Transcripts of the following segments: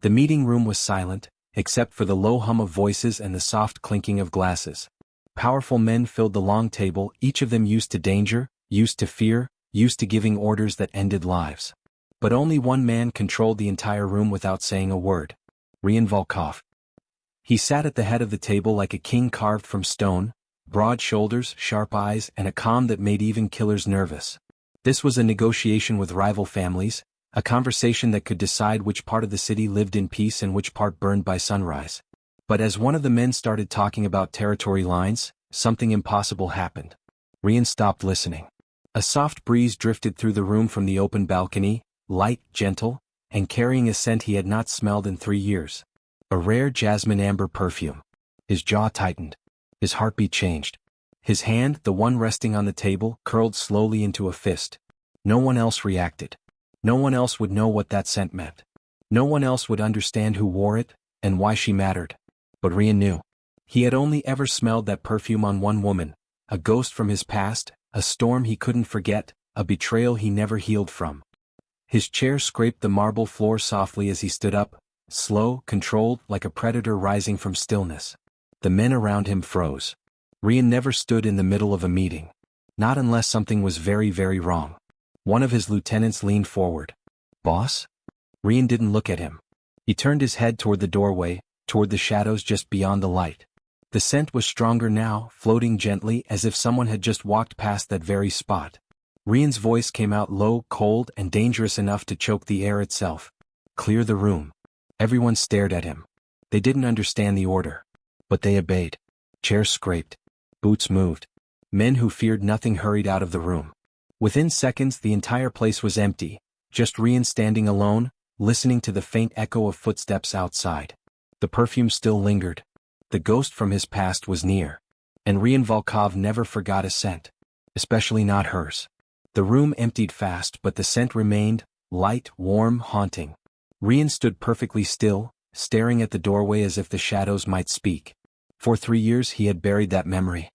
The meeting room was silent, except for the low hum of voices and the soft clinking of glasses. Powerful men filled the long table, each of them used to danger, used to fear, used to giving orders that ended lives. But only one man controlled the entire room without saying a word. Rian Volkov. He sat at the head of the table like a king carved from stone, broad shoulders, sharp eyes, and a calm that made even killers nervous. This was a negotiation with rival families, a conversation that could decide which part of the city lived in peace and which part burned by sunrise. But as one of the men started talking about territory lines, something impossible happened. Rian stopped listening. A soft breeze drifted through the room from the open balcony, light, gentle, and carrying a scent he had not smelled in 3 years. A rare jasmine-amber perfume. His jaw tightened. His heartbeat changed. His hand, the one resting on the table, curled slowly into a fist. No one else reacted. No one else would know what that scent meant. No one else would understand who wore it, and why she mattered. But Rian knew. He had only ever smelled that perfume on one woman, a ghost from his past, a storm he couldn't forget, a betrayal he never healed from. His chair scraped the marble floor softly as he stood up, slow, controlled, like a predator rising from stillness. The men around him froze. Rian never stood in the middle of a meeting. Not unless something was very, very wrong. One of his lieutenants leaned forward. "Boss?" Rian didn't look at him. He turned his head toward the doorway, toward the shadows just beyond the light. The scent was stronger now, floating gently as if someone had just walked past that very spot. Rian's voice came out low, cold, and dangerous enough to choke the air itself. "Clear the room." Everyone stared at him. They didn't understand the order. But they obeyed. Chairs scraped. Boots moved. Men who feared nothing hurried out of the room. Within seconds the entire place was empty, just Rian standing alone, listening to the faint echo of footsteps outside. The perfume still lingered. The ghost from his past was near. And Rian Volkov never forgot a scent. Especially not hers. The room emptied fast, but the scent remained, light, warm, haunting. Rian stood perfectly still, staring at the doorway as if the shadows might speak. For 3 years he had buried that memory.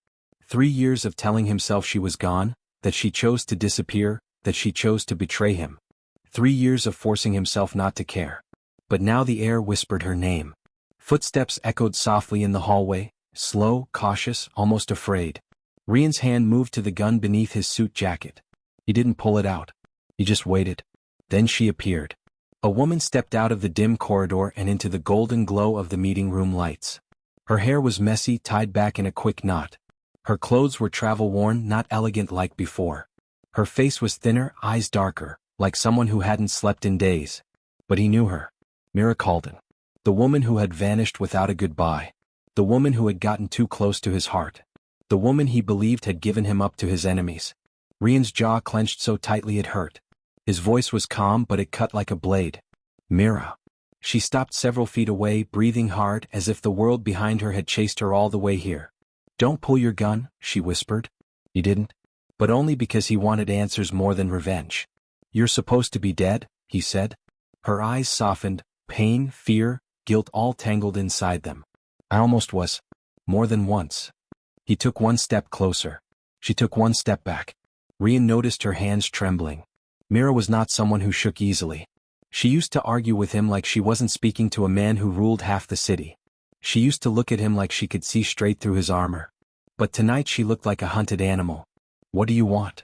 3 years of telling himself she was gone, that she chose to disappear, that she chose to betray him. 3 years of forcing himself not to care. But now the air whispered her name. Footsteps echoed softly in the hallway, slow, cautious, almost afraid. Rian's hand moved to the gun beneath his suit jacket. He didn't pull it out. He just waited. Then she appeared. A woman stepped out of the dim corridor and into the golden glow of the meeting room lights. Her hair was messy, tied back in a quick knot. Her clothes were travel-worn, not elegant like before. Her face was thinner, eyes darker, like someone who hadn't slept in days. But he knew her. Mira Calden. The woman who had vanished without a goodbye. The woman who had gotten too close to his heart. The woman he believed had given him up to his enemies. Rian's jaw clenched so tightly it hurt. His voice was calm, but it cut like a blade. "Mira." She stopped several feet away, breathing hard, as if the world behind her had chased her all the way here. "Don't pull your gun," she whispered. He didn't. But only because he wanted answers more than revenge. "You're supposed to be dead," he said. Her eyes softened, pain, fear, guilt all tangled inside them. "I almost was. More than once." He took one step closer. She took one step back. Rian noticed her hands trembling. Mira was not someone who shook easily. She used to argue with him like she wasn't speaking to a man who ruled half the city. She used to look at him like she could see straight through his armor. But tonight she looked like a hunted animal. "What do you want?"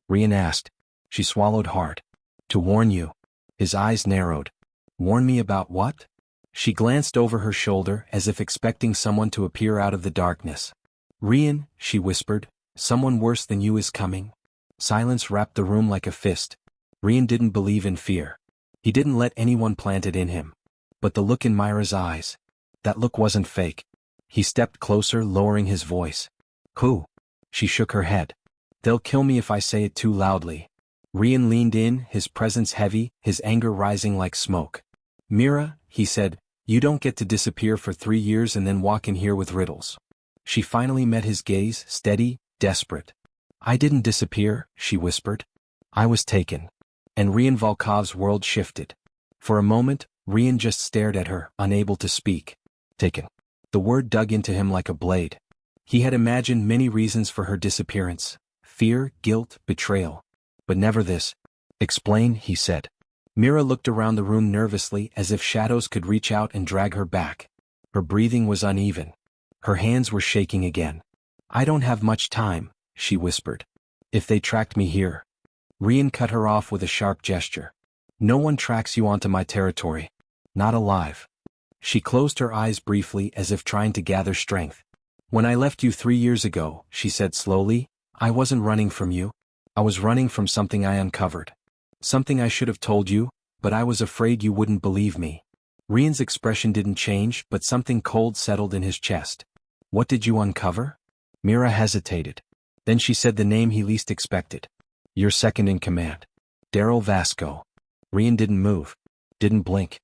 Rian asked. She swallowed hard. "To warn you." His eyes narrowed. "Warn me about what?" She glanced over her shoulder as if expecting someone to appear out of the darkness. "Rian," she whispered, "someone worse than you is coming." Silence wrapped the room like a fist. Rian didn't believe in fear. He didn't let anyone plant it in him. But the look in Mira's eyes. That look wasn't fake. He stepped closer, lowering his voice. "Who?" She shook her head. "They'll kill me if I say it too loudly." Rian leaned in, his presence heavy, his anger rising like smoke. "Mira," he said, "you don't get to disappear for 3 years and then walk in here with riddles." She finally met his gaze, steady, desperate. "I didn't disappear," she whispered. "I was taken." And Rian Volkov's world shifted. For a moment, Rian just stared at her, unable to speak. Taken. The word dug into him like a blade. He had imagined many reasons for her disappearance. Fear, guilt, betrayal. But never this. "Explain," he said. Mira looked around the room nervously as if shadows could reach out and drag her back. Her breathing was uneven. Her hands were shaking again. "I don't have much time," she whispered. "If they tracked me here." Rian cut her off with a sharp gesture. "No one tracks you onto my territory. Not alive." She closed her eyes briefly as if trying to gather strength. "When I left you 3 years ago," she said slowly, "I wasn't running from you. I was running from something I uncovered. Something I should have told you, but I was afraid you wouldn't believe me." Rian's expression didn't change, but something cold settled in his chest. "What did you uncover?" Mira hesitated. Then she said the name he least expected. "Your second in command. Daryl Vasco." Rian didn't move. Didn't blink.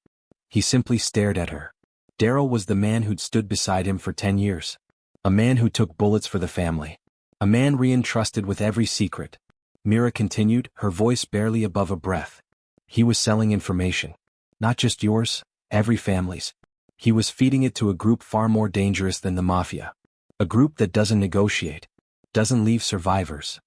He simply stared at her. Daryl was the man who'd stood beside him for 10 years. A man who took bullets for the family. A man Rian trusted with every secret. Mira continued, her voice barely above a breath. "He was selling information. Not just yours, every family's. He was feeding it to a group far more dangerous than the Mafia. A group that doesn't negotiate. Doesn't leave survivors."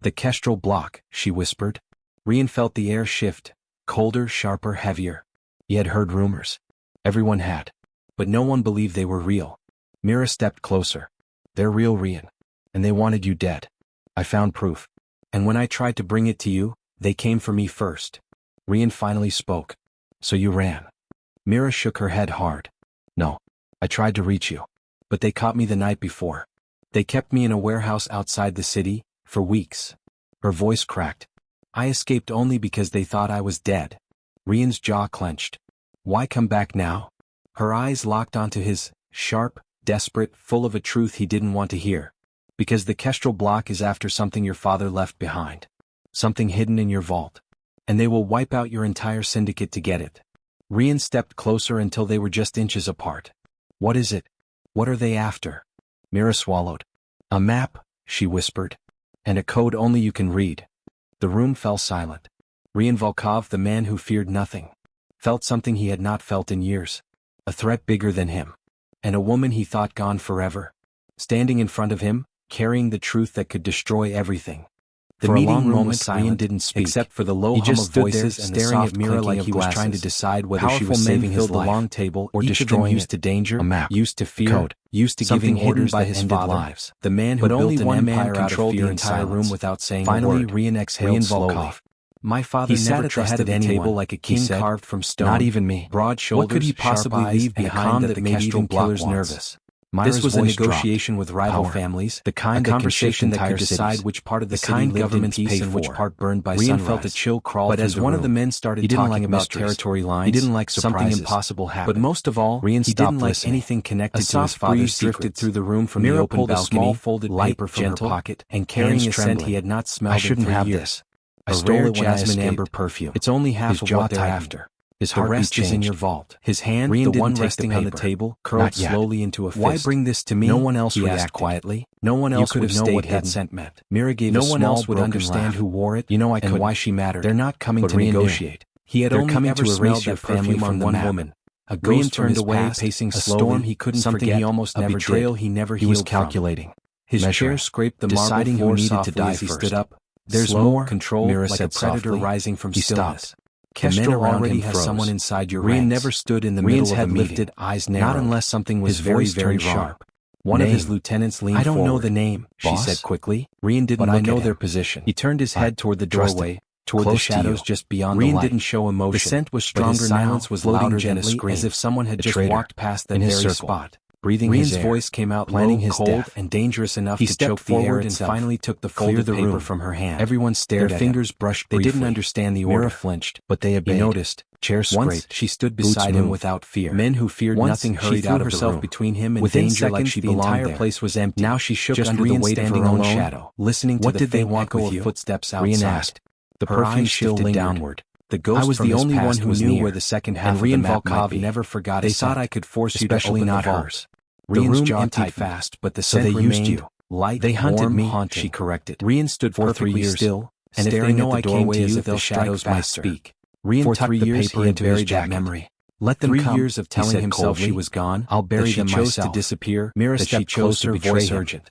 "The Kestrel Bloc," she whispered. Rian felt the air shift, colder, sharper, heavier. He had heard rumors. Everyone had. But no one believed they were real. Mira stepped closer. "They're real, Rian. And they wanted you dead. I found proof. And when I tried to bring it to you, they came for me first." Rian finally spoke. "So you ran?" Mira shook her head hard. "No. I tried to reach you. But they caught me the night before. They kept me in a warehouse outside the city, for weeks." Her voice cracked. "I escaped only because they thought I was dead." Rian's jaw clenched. "Why come back now?" Her eyes locked onto his, sharp, desperate, full of a truth he didn't want to hear. "Because the Kestrel Bloc is after something your father left behind. Something hidden in your vault. And they will wipe out your entire syndicate to get it." Rian stepped closer until they were just inches apart. "What is it? What are they after?" Mira swallowed. "A map," she whispered. "And a code only you can read." The room fell silent. Rian Volkov, the man who feared nothing, felt something he had not felt in years. A threat bigger than him. And a woman he thought gone forever. Standing in front of him, carrying the truth that could destroy everything. The For a meeting long room moment, was silent, Rian didn't speak. except for the low He hum just of stood there, voices and the staring soft at Mira clinking like of he was trying to glasses. decide whether she Powerful was men saving his filled the life long table, or each of them destroying used it. to danger, A map, used to fear, code, used to something giving hidden orders by that ended ended lives. lives. The man who But built only an one man empire out of controlled fear the entire entire room room without saying Finally, a word. Rian exhaled Rian slowly. Volkov. "My father He sat never at the head trusted of the anyone, table like a he king said, carved from stone. Not even me. Broad shoulders, What could he possibly sharp eyes, leave and a behind calm that that made made even even killers block nervous? This Mira's was a voice negotiation with rival Power. families, The kind a that can conversation shift that could entire decide cities. which part of the The city kind lived in governments peace pay and which for. part burned by Rian sunrise. felt a chill crawl But through as the one of room. the men started He didn't talking like about mysteries. territory lines, He didn't like something surprises. impossible happened. But most of all, Rian he stopped didn't like listening. anything connected A to his soft father's breeze drifted secrets. through the room from Mira the open pulled a balcony, small folded light, paper from her gentle, pocket, and carrying hands a scent trembling. he had not smelled "I shouldn't in 3 have years. this. A I stole rare it when I jasmine-amber escaped." perfume. It's only half His of jaw what they're tightened. after. His The heartbeat rest is in changed. your vault. His hand, Rian the didn't one take the resting on the paper. table, curled Not yet. slowly into a fist. "Why bring this to me?" No one else he reacted asked quietly. No one else You could would have know stayed what that hidden. scent meant. Mira gave No a one small else would broken understand laugh. who wore it You know I and couldn't. why she mattered. They're not coming But to Rian knew. negotiate. He had They're only coming ever to smelled erase your that perfume family on from the one map. woman. A Rian ghost from turned his away, past, pacing a slowly, storm he couldn't something forget, he almost a never betrayal did. he never He was healed from. calculating, His measuring, chair scraped the marble deciding who floor needed to softly die as he first. stood up. "There's Slow, more," controlled, Mira like said a predator softly. rising from He stillness. stopped. The Kestrel men around already him has froze. someone inside your Rian ranks. never stood in the Rian's middle of a head meeting, lifted, eyes narrowed. not unless something was His very, voice very turned sharp. One of his Name. lieutenants leaned I don't know forward. the name, she "Boss?" said quickly. Rian didn't But look I know at their him. position. He turned his head toward the Trust doorway, him. toward the Close to shadows you. just beyond the Rian light. didn't show emotion. The scent was but his stronger silence now, was floating louder than a gently, scream. as if someone had The just traitor. walked past that In his very circle. spot, breathing Rian's his air, voice came out planning low, his cold, death. and dangerous enough He to stepped choke the forward air and itself. finally took the Clear folded the paper room. from her hand. Everyone stared Their at him. fingers brushed They briefly. didn't understand the order. Mira flinched, but they obeyed. He noticed. Chairs Once scraped. she stood Boots beside him moved. without fear. Men who feared Once nothing she hurried threw out of the herself room. between him and Within danger seconds, like she the belonged entire there. place was empty. Now she shook Just under the Rian weight of her standing own alone, shadow. listening to What the did they faint want echo with of you? footsteps Rian outside. asked. The Her perfume eyes still shifted lingered. downward. The I ghost was from the his only one past who was knew near. where the second half And of the Rian map might Volkov be. never forgot They a thought scent. I could force you Especially to open not the vault. hers. The Rian's room jaw emptied tightened. fast, but the So scent they used remained. you. Light, They hunted warm, me, haunting. she corrected. Rian stood For 3 perfectly years, still, and if they staring know at I the came doorway to as you, if the they'll shadows strike might faster. speak. Rian For tucked 3 the years paper he had into his buried that jacket. memory. Let them 3 come, years of he telling said himself she coldly. was gone, I'll bury that she them chose myself. to disappear, Mira that she stepped chose to closer, betray voice him. urgent.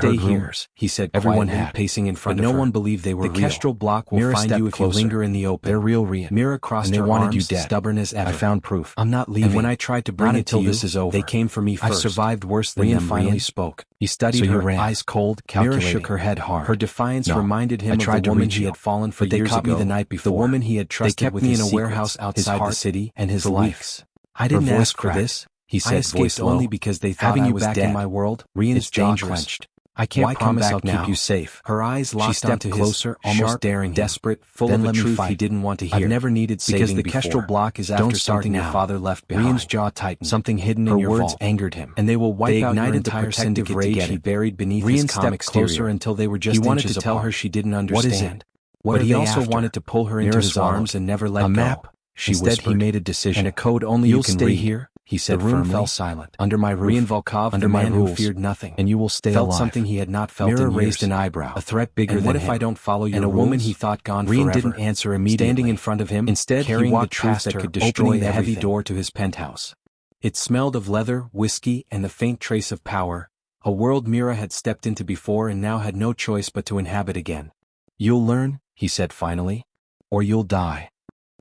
stay heard here, rumors. he said Everyone quietly, had, pacing in front but of her. no one believed they were The real. Kestrel Bloc will Mira find you stepped if you closer. linger in the open. They're real, Rian. Mira crossed And they her wanted arms, you dead. stubborn as ever. I found proof. I'm not leaving. And when I tried to bring Not it until to you, this is over. they came for me I've first. survived worse than Rian them. finally spoke. He studied So you her, ran. eyes cold, Mira calculating. shook her head hard. Her defiance No. reminded him I of tried the to woman reach he you, had fallen for but they years caught ago. me the night before. The woman he had trusted They kept with me his in a secrets, warehouse his outside heart, the city and his for life. weeks. I didn't Her voice ask for cracked. this, he said, I voice escaped low. only because they thought Having I you was back dead. in my world, Rian's it's jaw dangerous. clenched. I can't Why promise come I'll back now? keep you safe. Her eyes locked She stepped onto closer, his, almost sharp, daring him. desperate, full Then of a let me truth fight. he didn't want to hear. I've never needed saving because the before. Kestrel Bloc is Don't after start something now. your father left behind. Rian's jaw tightened. Something hidden Her in your words vault. angered him, And they will wipe they out your ignited the entire protective syndicate rage to get he him. buried beneath Rian his calm stepped exterior. closer until they were just He wanted inches to tell apart. her she didn't What is understand. it? What But are he they also after? wanted to pull her into Mira his swallowed. arms and never let A go. map, she Instead, whispered. he made a decision. And a code only You'll you can stay read. here, he said The room firmly. fell silent. Under my roof. Rian Volkov, Under the my man who rules. feared nothing, And you will stay felt alive. something he had not felt Mira in years. raised an eyebrow. A threat bigger And than what if him. I don't follow your And a rules? woman he thought gone Rian forever. didn't answer immediately. Standing in front of him, Instead, carrying he the walked truth past that her, could destroy opening the heavy everything. door to his penthouse. It smelled of leather, whiskey, and the faint trace of power, a world Mira had stepped into before and now had no choice but to inhabit again. "You'll learn," he said finally, "or you'll die."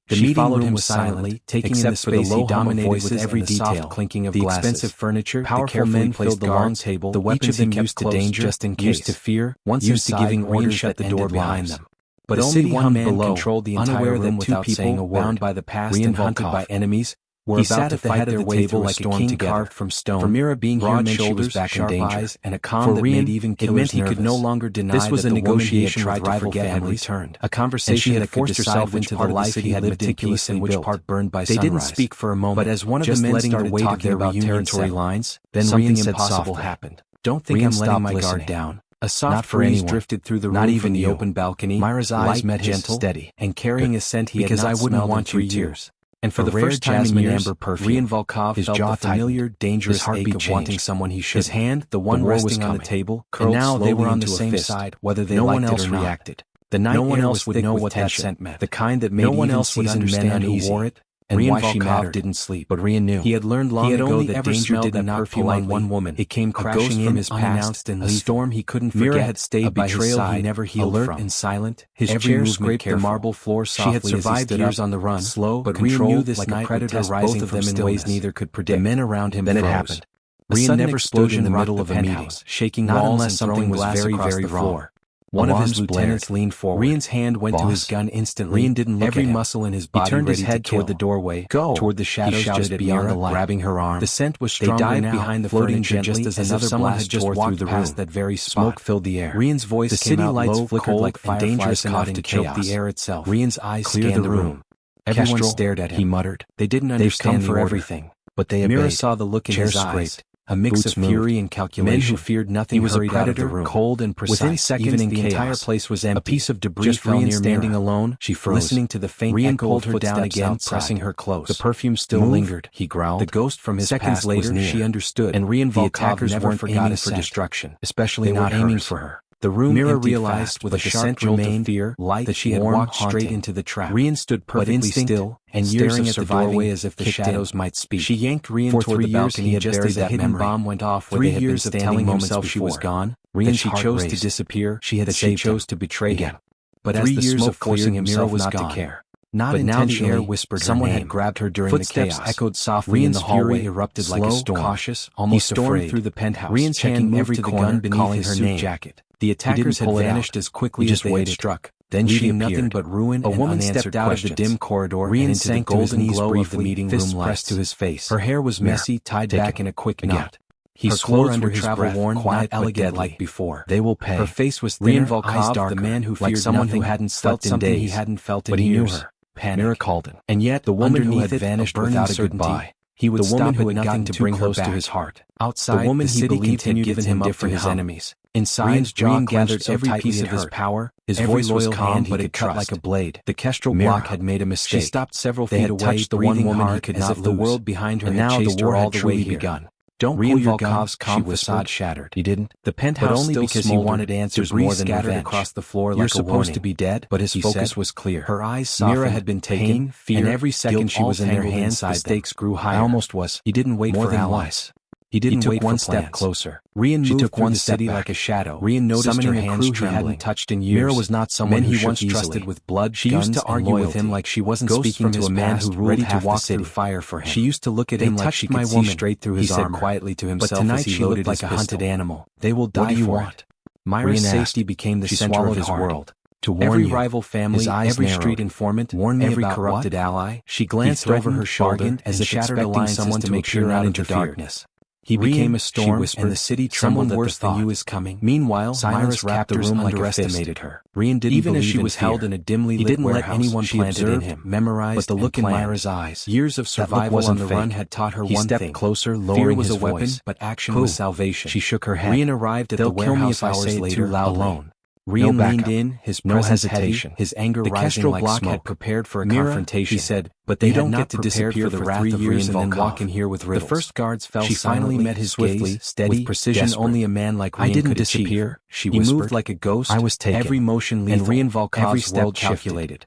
The meeting room was silent, taking in the space he dominated with every detail, clinking of glasses, expensive furniture, powerful men filled the long table, the weapons he kept close danger, just in case, used to fear, once used to giving orders shut the door behind them. But the only one man controlled the entire room without saying a word. Bound by the past and hunted by enemies, he sat at the head of the table like a king carved from stone. For Mira being here meant she was back in danger, and a calm that made even killers nervous. It meant he could no longer deny this was a negotiation with rival families, a conversation that forced herself into the life he had meticulously and which part burned by sunrise. They didn't speak for a moment, but as one of the men started talking about territory lines, then something impossible happened. "Don't think I'm letting my guard down." A soft breeze drifted through the room, not even the open balcony. Mira's eyes met his, steady, and carrying a scent he had not smelled in 3 years. And for the first time in years, Rian Volkov felt the familiar, dangerous ache of wanting someone he should. His hand, the one resting on the table, curled slowly into a fist. And now they were on the same side, whether they liked it or not. The night no one else would know what that scent meant. The kind that made no one else would understand who wore it. And why she mattered. Didn't sleep, but Rian knew. He had learned long ago that danger did not fall on one woman. It came crashing in his past, and a storm he couldn't forget. Mira had stayed by his side, he never healed alert from. And silent. His chair scraped the marble floor softly. She had survived years on the run, slow but Rian knew this night would test both of them in ways neither could predict. The men around him. Then it happened. Rian never stood in the middle of a meeting, shaking walls and something was very, very wrong. One of his lieutenants leaned forward. Rian's hand went to his gun instantly. Rian didn't look at him. Every muscle in his body he turned his head toward the doorway, toward the shadows just beyond the light, grabbing her arm. The scent was stronger now, behind the floating just as another someone had just walked through the room. That very smoke filled the air. Rian's voice came out low, cold, like dangerous enough to choke the air itself. Rian's eyes scanned the room. Everyone stared at him. He muttered. They didn't understand for everything, but they obeyed. Mira saw the look in his eyes. A mix of fury and calculation. Men who feared nothing. He was a predator, cold and precise. Within seconds, the entire place was empty. A piece of debris just fell near standing alone. She froze, listening to the faint echo of footsteps down again, pressing her close. The perfume still lingered. He growled. The ghost from his past was near. She understood, and Rian Volkov never forgot for destruction, especially not aiming for her. The room Mira realized with a sharp jolt of fear, that she had walked straight into the trap. Rian stood perfectly still, and staring at the doorway as if the shadows might speak. She yanked Rian toward the balcony just as a hidden bomb went off where they had been standing himself she was gone. Rian she chose to disappear, that she chose to betray him. But as the smoke forcing himself not to care. Not intentionally, now the air whispered someone had grabbed her during the chaos. Footsteps echoed softly in the hallway, erupted like a storm. Cautious, almost afraid. He stormed through the penthouse, Rian's hand moved to the gun beneath his suit jacket. The attackers had vanished as quickly as they had struck. Then she appeared. Nothing but ruin. A woman stepped out of the dim corridor Rian and into the golden glow of the meeting room lights to his face. Her hair was messy, tied back in a quick knot. He swore under his breath, quiet elegant like before. They will pay. Her face was thinner, Rian Volkov, the man who feared someone who hadn't slept in days. He hadn't felt in years. But he knew her. Mira Calden. And yet the woman who had vanished without a goodbye. He would the woman who had nothing to bring her to his heart. Outside, the woman he believed had given him up for his enemies. Inside, Rian gathered every piece of his power. His voice was calm, but it cut like a blade. The Kestrel Bloc had made a mistake. She stopped several feet away, the one woman he could not lose. The world behind her had chased her all the way begun. Don't pull your Volkov's calm facade shattered. He didn't. The penthouse but only because he wanted answers more than revenge. Across the floor You're like supposed to be dead, but his focus was clear. Her eyes softened. Mira had been taken, fear, and every second she was in their hands, the stakes grew higher. I almost was. He didn't wait for allies. He didn't wait one step closer. Rian moved through the city like a shadow. Rian noticed her hands trembling. He hadn't touched in years. Mira was not someone he once trusted with blood. She used to argue with him like she wasn't speaking to a man who ruled half the city. Fire for him. She used to look at him like she could see straight through his armor. He said quietly to himself, but tonight she looked like a hunted animal. They will die for it. Mira's safety became the center of his world. To warn every rival family, every street informant, every corrupted ally. She glanced over her shoulder as if expecting someone to make sure not into darkness. He became a storm, and the city trembled worse than you is coming. Meanwhile, Mira's captors underestimated her. Rian didn't even as she was held in a dimly lit warehouse. He didn't let anyone plant it in him, memorized, but the look in Mira's eyes. Years of survival on the run had taught her one thing. He stepped closer, lowering his voice. Fear was a weapon, but action was salvation. She shook her head. Rian arrived at the warehouse hours later, alone. Rian leaned in, his presence hesitation, his anger rising like smoke. The Kestrel Bloc had prepared for a confrontation, he said, but they don't get to disappear for the wrath of Rian and then walk in here with riddles. The first guards fell silently. She finally met his swiftly, steady, with precision only a man like Rian could disappear. She whispered. He moved like a ghost. I was taken. Every motion lethal, and Rian Volkov's world calculated.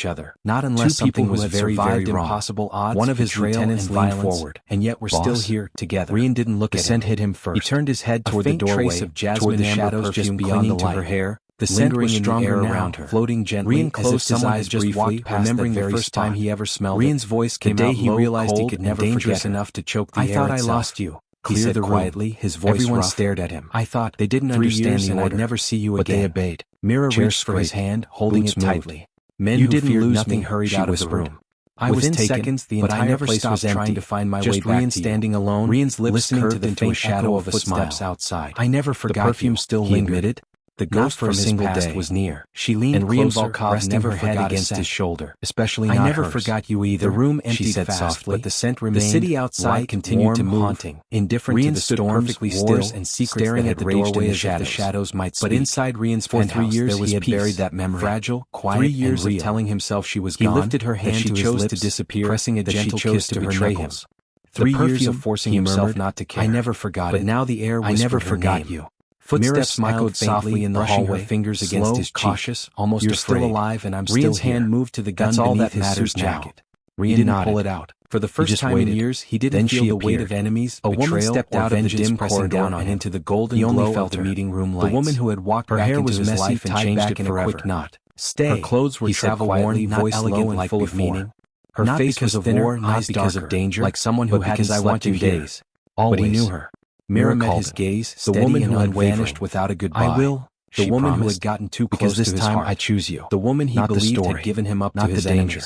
each other. Not unless something was very, very wrong. Impossible odds. One of his lieutenants leaned forward, and yet we're still here together. Rian didn't look at him. The scent hit him first. He turned his head toward the doorway, trace of jasmine-amber perfume just beyond the light. Her hair. The scent was stronger around her, floating gently. Rian closed his eyes briefly, remembering the first time he ever smelled it. Rian's voice came out low, he realized he could never forget enough to choke the air itself. I thought I lost you. He said quietly, his voice rough. Everyone stared at him. I thought they didn't understand the order, I'd never see you again. But they obeyed. Mira reached for his hand, holding it tightly. Men who feared nothing hurried out of the room. I was taken, seconds, the entire place was empty, trying to find my way back Rian standing alone, Rian's lips curved into a shadow of footsteps outside. I never forgot. The perfume still lingered. The ghost from his past was near. She leaned closer, resting her head against his shoulder. Especially not hers. I never forgot you either. The room emptied fast, but the scent remained. The city outside continued to move, haunting, indifferent to the storms, perfectly still, and secrets staring at the doorway as if the shadows might speak. But inside Rian's penthouse, there was peace. Buried that memory. Fragile, quiet, 3 years of telling himself she was gone. He lifted her hand to his lips, to disappear, pressing a gentle kiss to betray him. 3 years of forcing himself not to care. I never forgot it. But now the air whispered her name. I never forgot you. Footsteps smiled softly in the hallway, fingers against his cheek. Cautious, almost afraid. You're still alive, and I'm still here. Rian's hand moved to the gun beneath his suit jacket. Rian didn't pull it out. For the first time in years, he didn't feel the weight of enemies, betrayal, a woman stepped out of the dim corridor and into the golden glow of the meeting room lights. The woman who had walked back into his life and changed it forever. In a quick knot. Stay. Her clothes were travel-worn, not elegant and full of meaning. Her face was thinner, not because of danger, like someone who hadn't slept in days. But he knew her. Mira met his gaze, the woman who had vanished without a goodbye. I will. The woman who had gotten too close to his heart. Because this time I choose you. The woman he believed had given him up to his danger.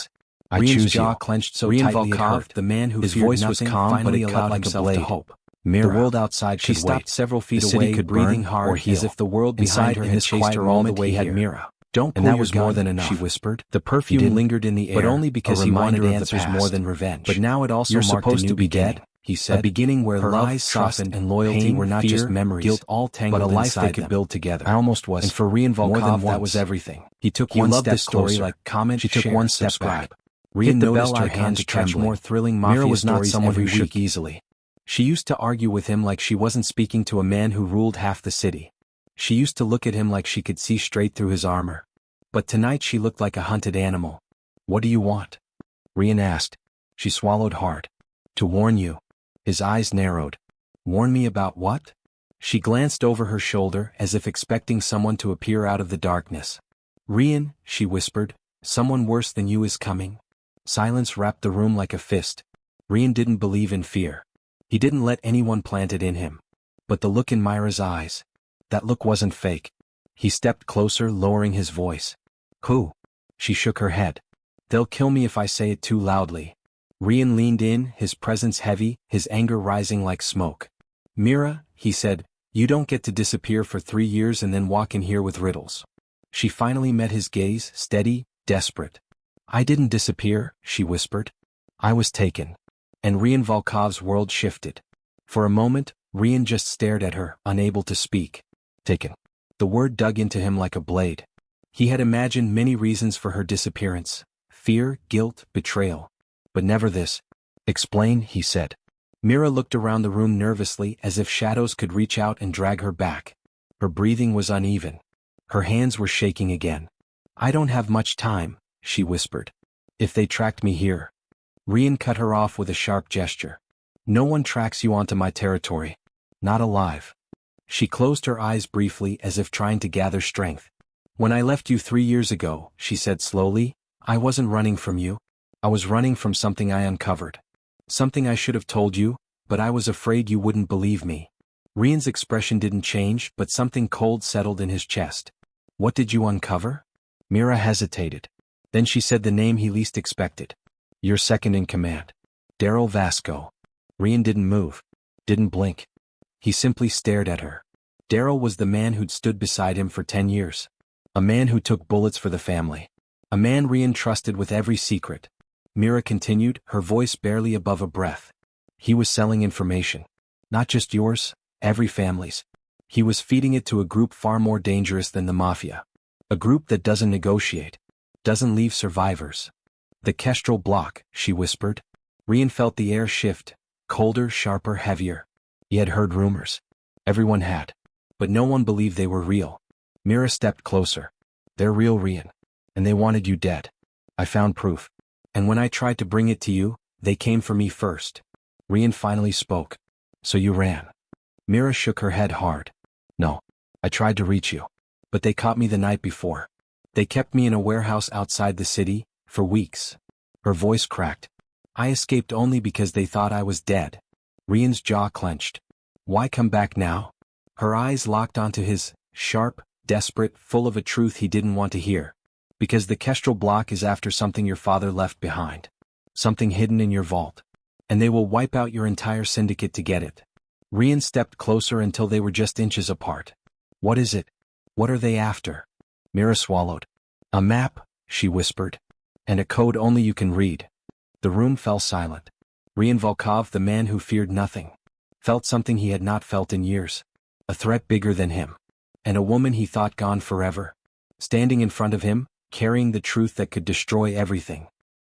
I choose you. Rian's jaw clenched so tightly it hurt. The man who his voice was calm, but it allowed himself to hope. Mira, the world outside could wait. She stopped several feet away, breathing hard, as if the world beside her had chased her all the way here. Mira. Don't pull your gun. And that was more than enough, she whispered. The perfume lingered in the air, but only because he wanted answers more than revenge. But now it also marked a new beginning. He said, a beginning where love, trust, and loyalty were not just memories, guilt all tangled but a life they could build together. I almost was. And for Rian Volkov, that was everything. He took one step closer. Like comment, she took one step back. Rian noticed her hands to catch more thrilling Mafia was not someone who shook easily. She used to argue with him like she wasn't speaking to a man who ruled half the city. She used to look at him like she could see straight through his armor. But tonight she looked like a hunted animal. What do you want? Rian asked. She swallowed hard. To warn you. His eyes narrowed. Warn me about what? She glanced over her shoulder as if expecting someone to appear out of the darkness. Rian, she whispered, someone worse than you is coming. Silence wrapped the room like a fist. Rian didn't believe in fear. He didn't let anyone plant it in him. But the look in Mira's eyes. That look wasn't fake. He stepped closer, lowering his voice. Who? She shook her head. They'll kill me if I say it too loudly. Rian leaned in, his presence heavy, his anger rising like smoke. Mira, he said, you don't get to disappear for 3 years and then walk in here with riddles. She finally met his gaze, steady, desperate. I didn't disappear, she whispered. I was taken. And Rian Volkov's world shifted. For a moment, Rian just stared at her, unable to speak. Taken. The word dug into him like a blade. He had imagined many reasons for her disappearance. Fear, guilt, betrayal. But never this. Explain, he said. Mira looked around the room nervously as if shadows could reach out and drag her back. Her breathing was uneven. Her hands were shaking again. I don't have much time, she whispered. If they tracked me here. Rian cut her off with a sharp gesture. No one tracks you onto my territory. Not alive. She closed her eyes briefly as if trying to gather strength. When I left you 3 years ago, she said slowly, I wasn't running from you. I was running from something I uncovered. Something I should have told you, but I was afraid you wouldn't believe me. Rian's expression didn't change, but something cold settled in his chest. What did you uncover? Mira hesitated. Then she said the name he least expected. Your second in command. Daryl Vasco. Rian didn't move. Didn't blink. He simply stared at her. Daryl was the man who'd stood beside him for 10 years. A man who took bullets for the family. A man Rian trusted with every secret. Mira continued, her voice barely above a breath. He was selling information. Not just yours, every family's. He was feeding it to a group far more dangerous than the Mafia. A group that doesn't negotiate. Doesn't leave survivors. The Kestrel Bloc, she whispered. Rian felt the air shift. Colder, sharper, heavier. He had heard rumors. Everyone had. But no one believed they were real. Mira stepped closer. They're real, Rian. And they wanted you dead. I found proof. And when I tried to bring it to you, they came for me first. Rian finally spoke. So you ran. Mira shook her head hard. No. I tried to reach you. But they caught me the night before. They kept me in a warehouse outside the city, for weeks. Her voice cracked. I escaped only because they thought I was dead. Rian's jaw clenched. Why come back now? Her eyes locked onto his, sharp, desperate, full of a truth he didn't want to hear. Because the Kestrel Bloc is after something your father left behind. Something hidden in your vault. And they will wipe out your entire syndicate to get it. Rian stepped closer until they were just inches apart. What is it? What are they after? Mira swallowed. A map, she whispered. And a code only you can read. The room fell silent. Rian Volkov, the man who feared nothing, felt something he had not felt in years. A threat bigger than him. And a woman he thought gone forever. Standing in front of him, carrying the truth that could destroy everything.